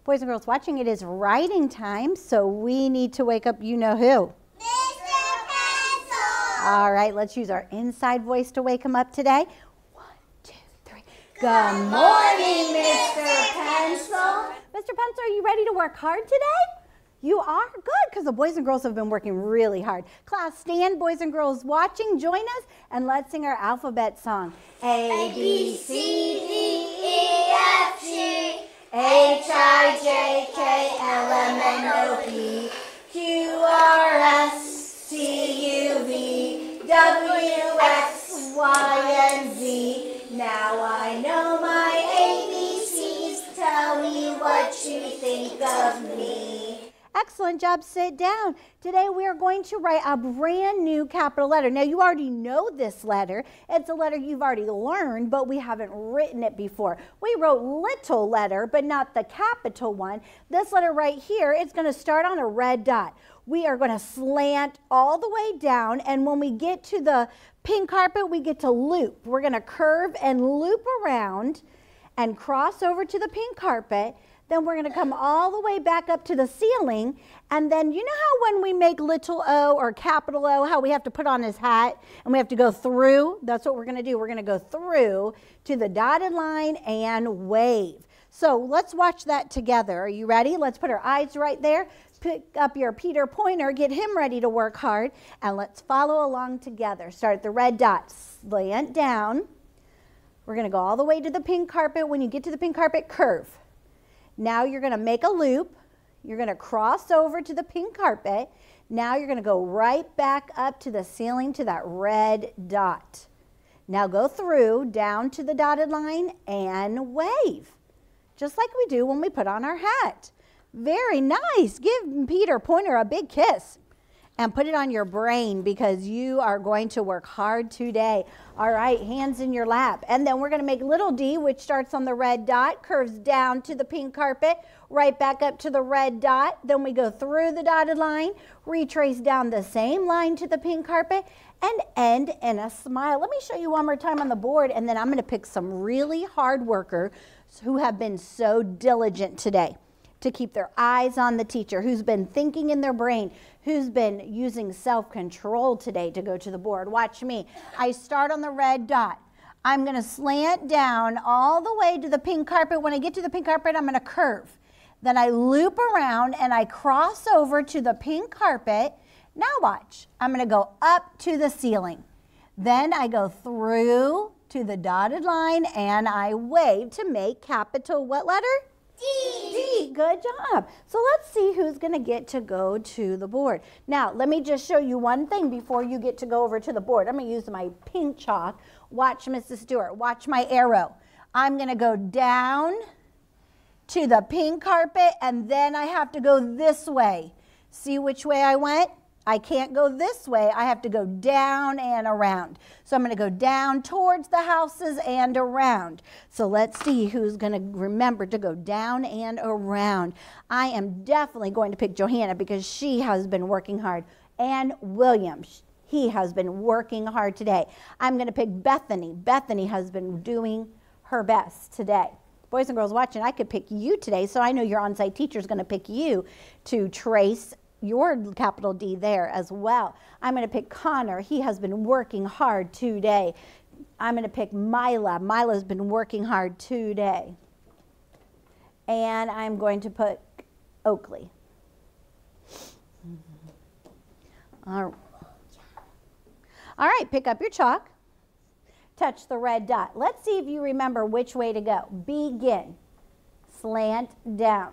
Boys and girls watching, it is writing time, so we need to wake up you know who. Mr. Pencil! All right, let's use our inside voice to wake him up today. 1, 2, 3. Good morning, Mr. Pencil. Mr. Pencil, are you ready to work hard today? You are? Good, because the boys and girls have been working really hard. Class, stand, boys and girls watching, join us, and let's sing our alphabet song. A, B, C, D, E, F, G, H, I, J, K, L, M, N, O, P, Q, R, S, T, U, V, W, X, Y, and Z. Now I know my ABCs. Tell me what you think of me. Excellent job. Sit down. Today we are going to write a brand new capital letter. Now you already know this letter. It's a letter you've already learned, but we haven't written it before. We wrote little letter, but not the capital one. This letter right here, it's going to start on a red dot. We are going to slant all the way down, and when we get to the pink carpet, we get to loop. We're going to curve and loop around and cross over to the pink carpet. Then we're going to come all the way back up to the ceiling. And then you know how when we make little O or capital O, how we have to put on his hat and we have to go through? That's what we're going to do. We're going to go through to the dotted line and wave. So let's watch that together. Are you ready? Let's put our eyes right there. Pick up your Peter Pointer, get him ready to work hard, and let's follow along together. Start at the red dot, slant down. We're going to go all the way to the pink carpet. When you get to the pink carpet, curve. Now you're going to make a loop. You're going to cross over to the pink carpet. Now you're going to go right back up to the ceiling to that red dot. Now go through down to the dotted line and wave, just like we do when we put on our hat. Very nice. Give Peter Pointer a big kiss and put it on your brain because you are going to work hard today. All right, hands in your lap. And then we're going to make little d, which starts on the red dot, curves down to the pink carpet, right back up to the red dot. Then we go through the dotted line, retrace down the same line to the pink carpet, and end in a smile. Let me show you one more time on the board, and then I'm going to pick some really hard workers who have been so diligent today to keep their eyes on the teacher, who's been thinking in their brain, who's been using self-control today to go to the board. Watch me. I start on the red dot. I'm going to slant down all the way to the pink carpet. When I get to the pink carpet, I'm going to curve. Then I loop around and I cross over to the pink carpet. Now watch. I'm going to go up to the ceiling. Then I go through to the dotted line and I wave to make capital what letter? D. D. Good job. So let's see who's going to get to go to the board. Now, let me just show you one thing before you get to go over to the board. I'm going to use my pink chalk. Watch, Mrs. Stewart. Watch my arrow. I'm going to go down to the pink carpet, and then I have to go this way. See which way I went? I can't go this way. I have to go down and around. So I'm going to go down towards the houses and around. So let's see who's going to remember to go down and around. I am definitely going to pick Johanna because she has been working hard. And William, he has been working hard today. I'm going to pick Bethany. Bethany has been doing her best today. Boys and girls watching, I could pick you today, so I know your on-site teacher is going to pick you to trace your capital D there as well. I'm going to pick Connor. He has been working hard today. I'm going to pick Mila. Mila's been working hard today. And I'm going to put Oakley. All right, pick up your chalk. Touch the red dot. Let's see if you remember which way to go. Begin. Slant down.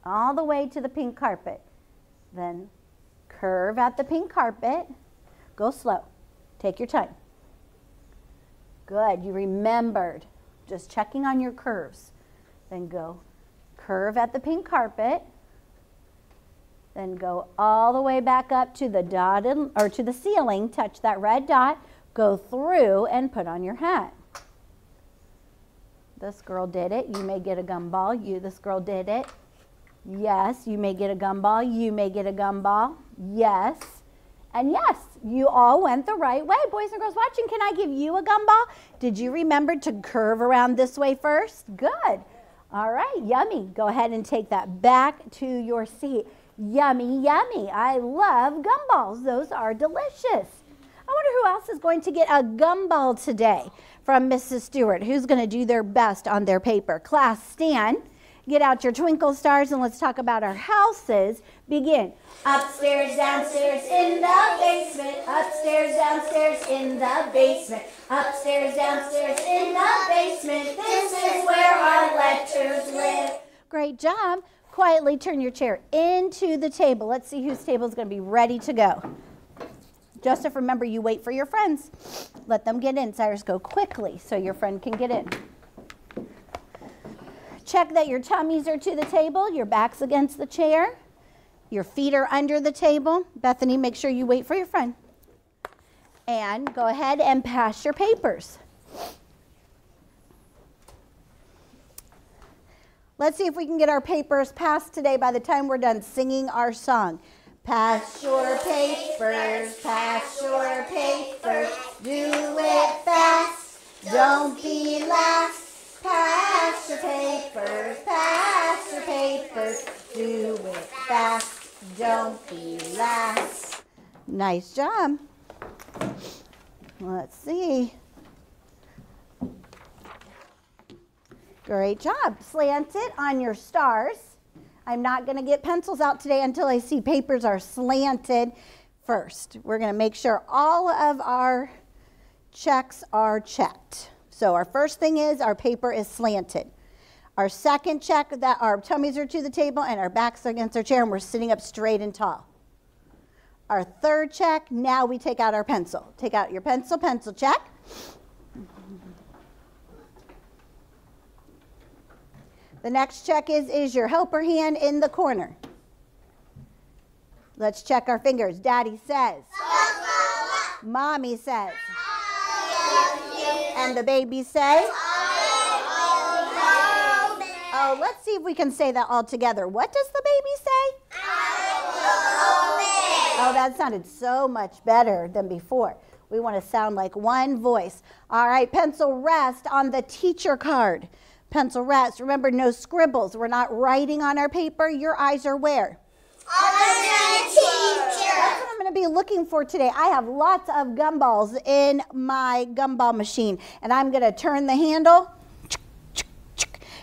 All the way to the pink carpet. Then curve at the pink carpet. Go slow. Take your time. Good. You remembered. Just checking on your curves. Then go curve at the pink carpet. Then go all the way back up to the dotted or to the ceiling. Touch that red dot. Go through and put on your hat. This girl did it. You may get a gumball. This girl did it. Yes, you may get a gumball. You may get a gumball. Yes. And yes, you all went the right way. Boys and girls watching, can I give you a gumball? Did you remember to curve around this way first? Good. All right, yummy. Go ahead and take that back to your seat. Yummy, yummy. I love gumballs. Those are delicious. I wonder who else is going to get a gumball today from Mrs. Stewart. Who's going to do their best on their paper? Class, stand. Get out your twinkle stars and let's talk about our houses. Begin. Upstairs, downstairs, in the basement. Upstairs, downstairs, in the basement. Upstairs, downstairs, in the basement. This is where our letters live. Great job. Quietly turn your chair into the table. Let's see whose table is going to be ready to go. Joseph, remember, you wait for your friends. Let them get in. Cyrus, go quickly so your friend can get in. Check that your tummies are to the table, your back's against the chair, your feet are under the table. Bethany, make sure you wait for your friend. And go ahead and pass your papers. Let's see if we can get our papers passed today by the time we're done singing our song. Pass your papers, pass your papers, do it fast, don't be last. Pass your papers, do it fast, don't be last. Nice job. Let's see. Great job. Slant it on your stars. I'm not going to get pencils out today until I see papers are slanted first. We're going to make sure all of our checks are checked. So our first thing is our paper is slanted. Our second check that our tummies are to the table and our backs are against our chair and we're sitting up straight and tall. Our third check, now we take out our pencil. Take out your pencil, pencil check. The next check is your helper hand in the corner. Let's check our fingers. Daddy says. Mommy says. And the baby says. Oh, let's see if we can say that all together. What does the baby say? Oh, that sounded so much better than before. We want to sound like one voice. All right, pencil rest on the teacher card. Pencil rest. Remember, no scribbles. We're not writing on our paper. Your eyes are where? On the teacher. That's what I'm going to be looking for today. I have lots of gumballs in my gumball machine. And I'm going to turn the handle.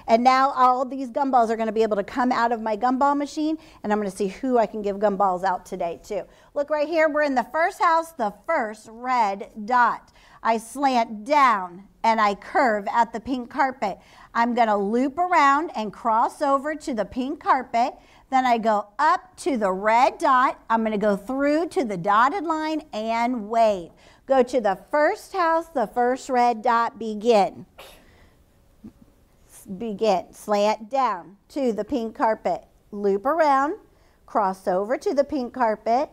And now all these gumballs are going to be able to come out of my gumball machine. And I'm going to see who I can give gumballs out today, too. Look right here. We're in the first house, the first red dot. I slant down and I curve at the pink carpet. I'm going to loop around and cross over to the pink carpet. Then I go up to the red dot. I'm going to go through to the dotted line and wave. Go to the first house, the first red dot, begin. Begin. Slant down to the pink carpet. Loop around, cross over to the pink carpet,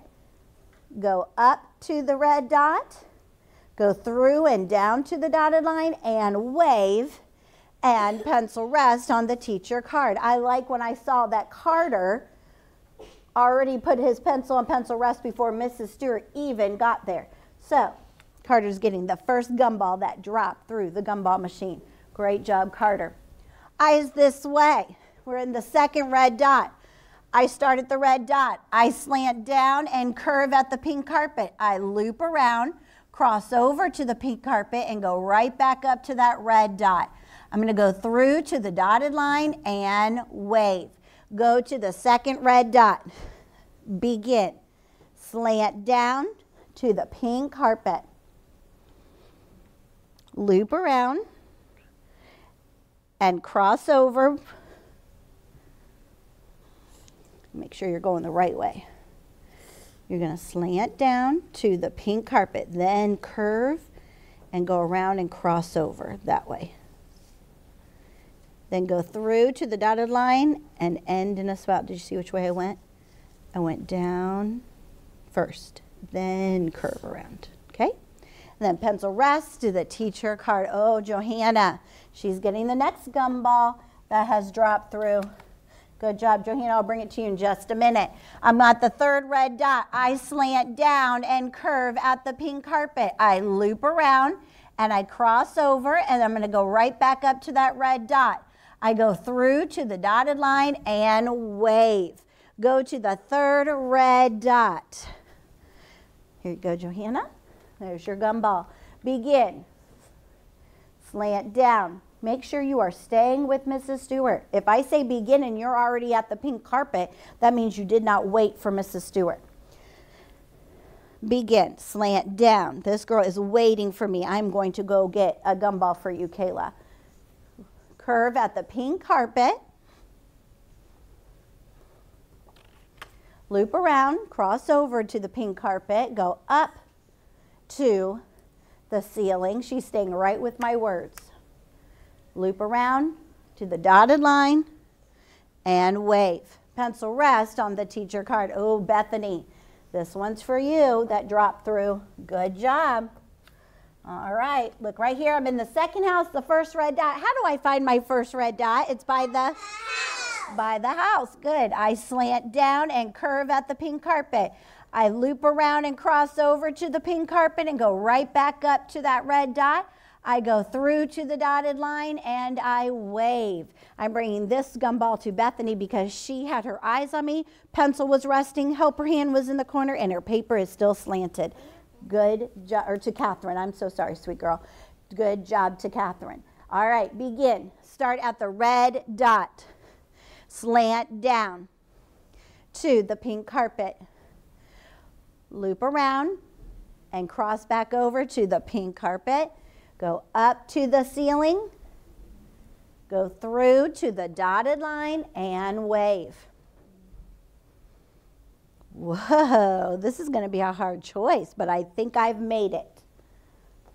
go up to the red dot, go through and down to the dotted line and wave. And pencil rest on the teacher card. I like when I saw that Carter already put his pencil on pencil rest before Mrs. Stewart even got there. So Carter's getting the first gumball that dropped through the gumball machine. Great job, Carter. Eyes this way. We're in the second red dot. I start at the red dot. I slant down and curve at the pink carpet. I loop around, cross over to the pink carpet, and go right back up to that red dot. I'm going to go through to the dotted line and wave. Go to the second red dot. Begin. Slant down to the pink carpet. Loop around and cross over. Make sure you're going the right way. You're going to slant down to the pink carpet, then curve and go around and cross over that way. Then go through to the dotted line and end in a spout. Did you see which way I went? I went down first, then curve around, okay? And then pencil rest to the teacher card. Oh, Johanna, she's getting the next gumball that has dropped through. Good job, Johanna. I'll bring it to you in just a minute. I'm at the third red dot. I slant down and curve at the pink carpet. I loop around and I cross over and I'm going to go right back up to that red dot. I go through to the dotted line and wave. Go to the third red dot. Here you go, Johanna. There's your gumball. Begin. Slant down. Make sure you are staying with Mrs. Stewart. If I say begin and you're already at the pink carpet, that means you did not wait for Mrs. Stewart. Begin. Slant down. This girl is waiting for me. I'm going to go get a gumball for you, Kayla. Curve at the pink carpet. Loop around, cross over to the pink carpet, go up to the ceiling. She's staying right with my words. Loop around to the dotted line and wave. Pencil rest on the teacher card. Oh, Bethany, this one's for you. That dropped through. Good job. All right, look right here. I'm in the second house, the first red dot. How do I find my first red dot? It's by the house. Good. I slant down and curve at the pink carpet. I loop around and cross over to the pink carpet and go right back up to that red dot. I go through to the dotted line and I wave. I'm bringing this gumball to Bethany because she had her eyes on me. Pencil was resting, helper hand was in the corner, and her paper is still slanted. Good job, or to Catherine. I'm so sorry, sweet girl. Good job to Catherine. All right, begin. Start at the red dot. Slant down to the pink carpet. Loop around and cross back over to the pink carpet. Go up to the ceiling. Go through to the dotted line and wave. Whoa, this is going to be a hard choice, but I think I've made it.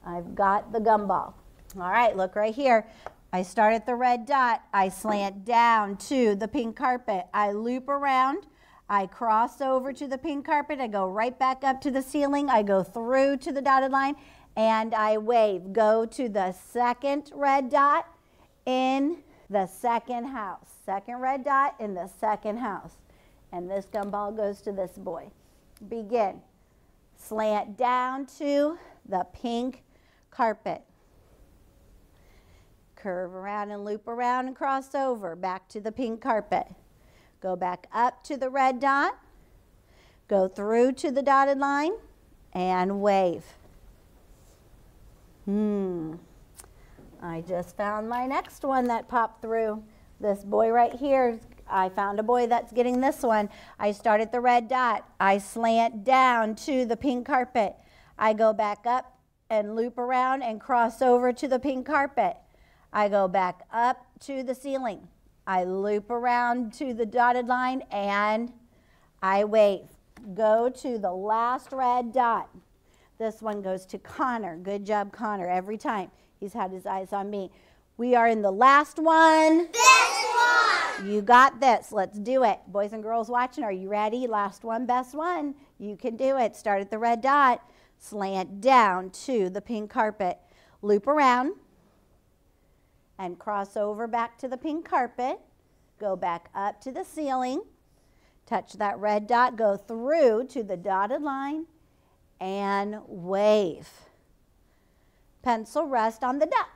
I've got the gumball. All right, look right here. I start at the red dot. I slant down to the pink carpet. I loop around. I cross over to the pink carpet. I go right back up to the ceiling. I go through to the dotted line, and I wave. Go to the second red dot in the second house. Second red dot in the second house. And this gumball goes to this boy. Begin. Slant down to the pink carpet. Curve around and loop around and cross over. Back to the pink carpet. Go back up to the red dot. Go through to the dotted line and wave. I just found my next one that popped through. This boy right here, I found a boy that's getting this one. I start at the red dot. I slant down to the pink carpet. I go back up and loop around and cross over to the pink carpet. I go back up to the ceiling. I loop around to the dotted line and I wave. Go to the last red dot. This one goes to Connor. Good job, Connor, every time. He's had his eyes on me. We are in the last one. This one. You got this. Let's do it. Boys and girls watching, are you ready? Last one, best one. You can do it. Start at the red dot. Slant down to the pink carpet. Loop around and cross over back to the pink carpet. Go back up to the ceiling. Touch that red dot. Go through to the dotted line and wave. Pencil rest on the duck.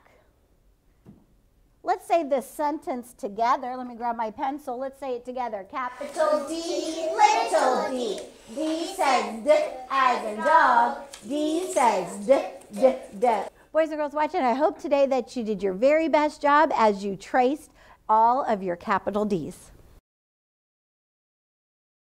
Let's say this sentence together. Let me grab my pencil. Let's say it together. Capital D, little d. D says d as in dog. D says d, d, d. Boys and girls watching, I hope today that you did your very best job as you traced all of your capital D's.